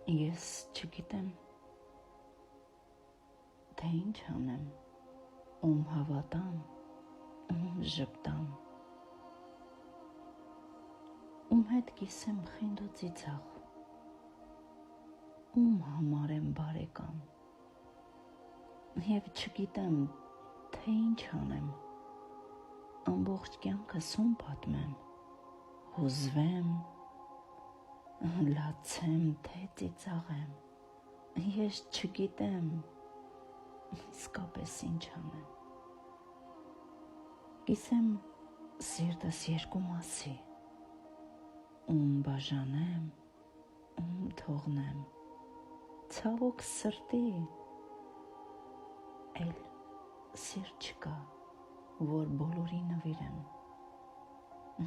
Ես չգիտեմ, թե ինչ անեմ, ում հավատամ, ում ժպտամ, ում հետ կիսեմ խինդ ու ծիծաղ, ում համար եմ բարեկամ, և չգիտեմ, թե ինչ անեմ, ամբողջ կյանքս ում պատմեմ, հուզվեմ, լացեմ, թե ծիծաղեմ, ես չգիտեմ, իսկապես ինչ անեմ, կիսեմ սիրտս երկու մասի, ում բաժանեմ, ում թողնեմ, ցավոք սրտի, էլ սիրտ չկա, որ բոլորի նվիրեմ,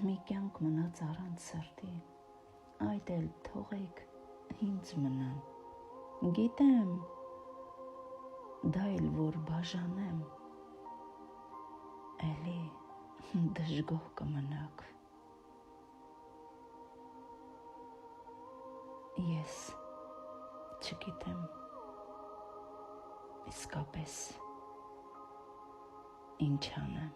մի կյանք մնաց առանց սրտի, այդ էլ թողեք ինձ մնան, գիտեմ, դա էլ որ բաժանեմ, էլի դժգոհ կմնաք, ես չգիտեմ, իսկապես ինչ անեմ,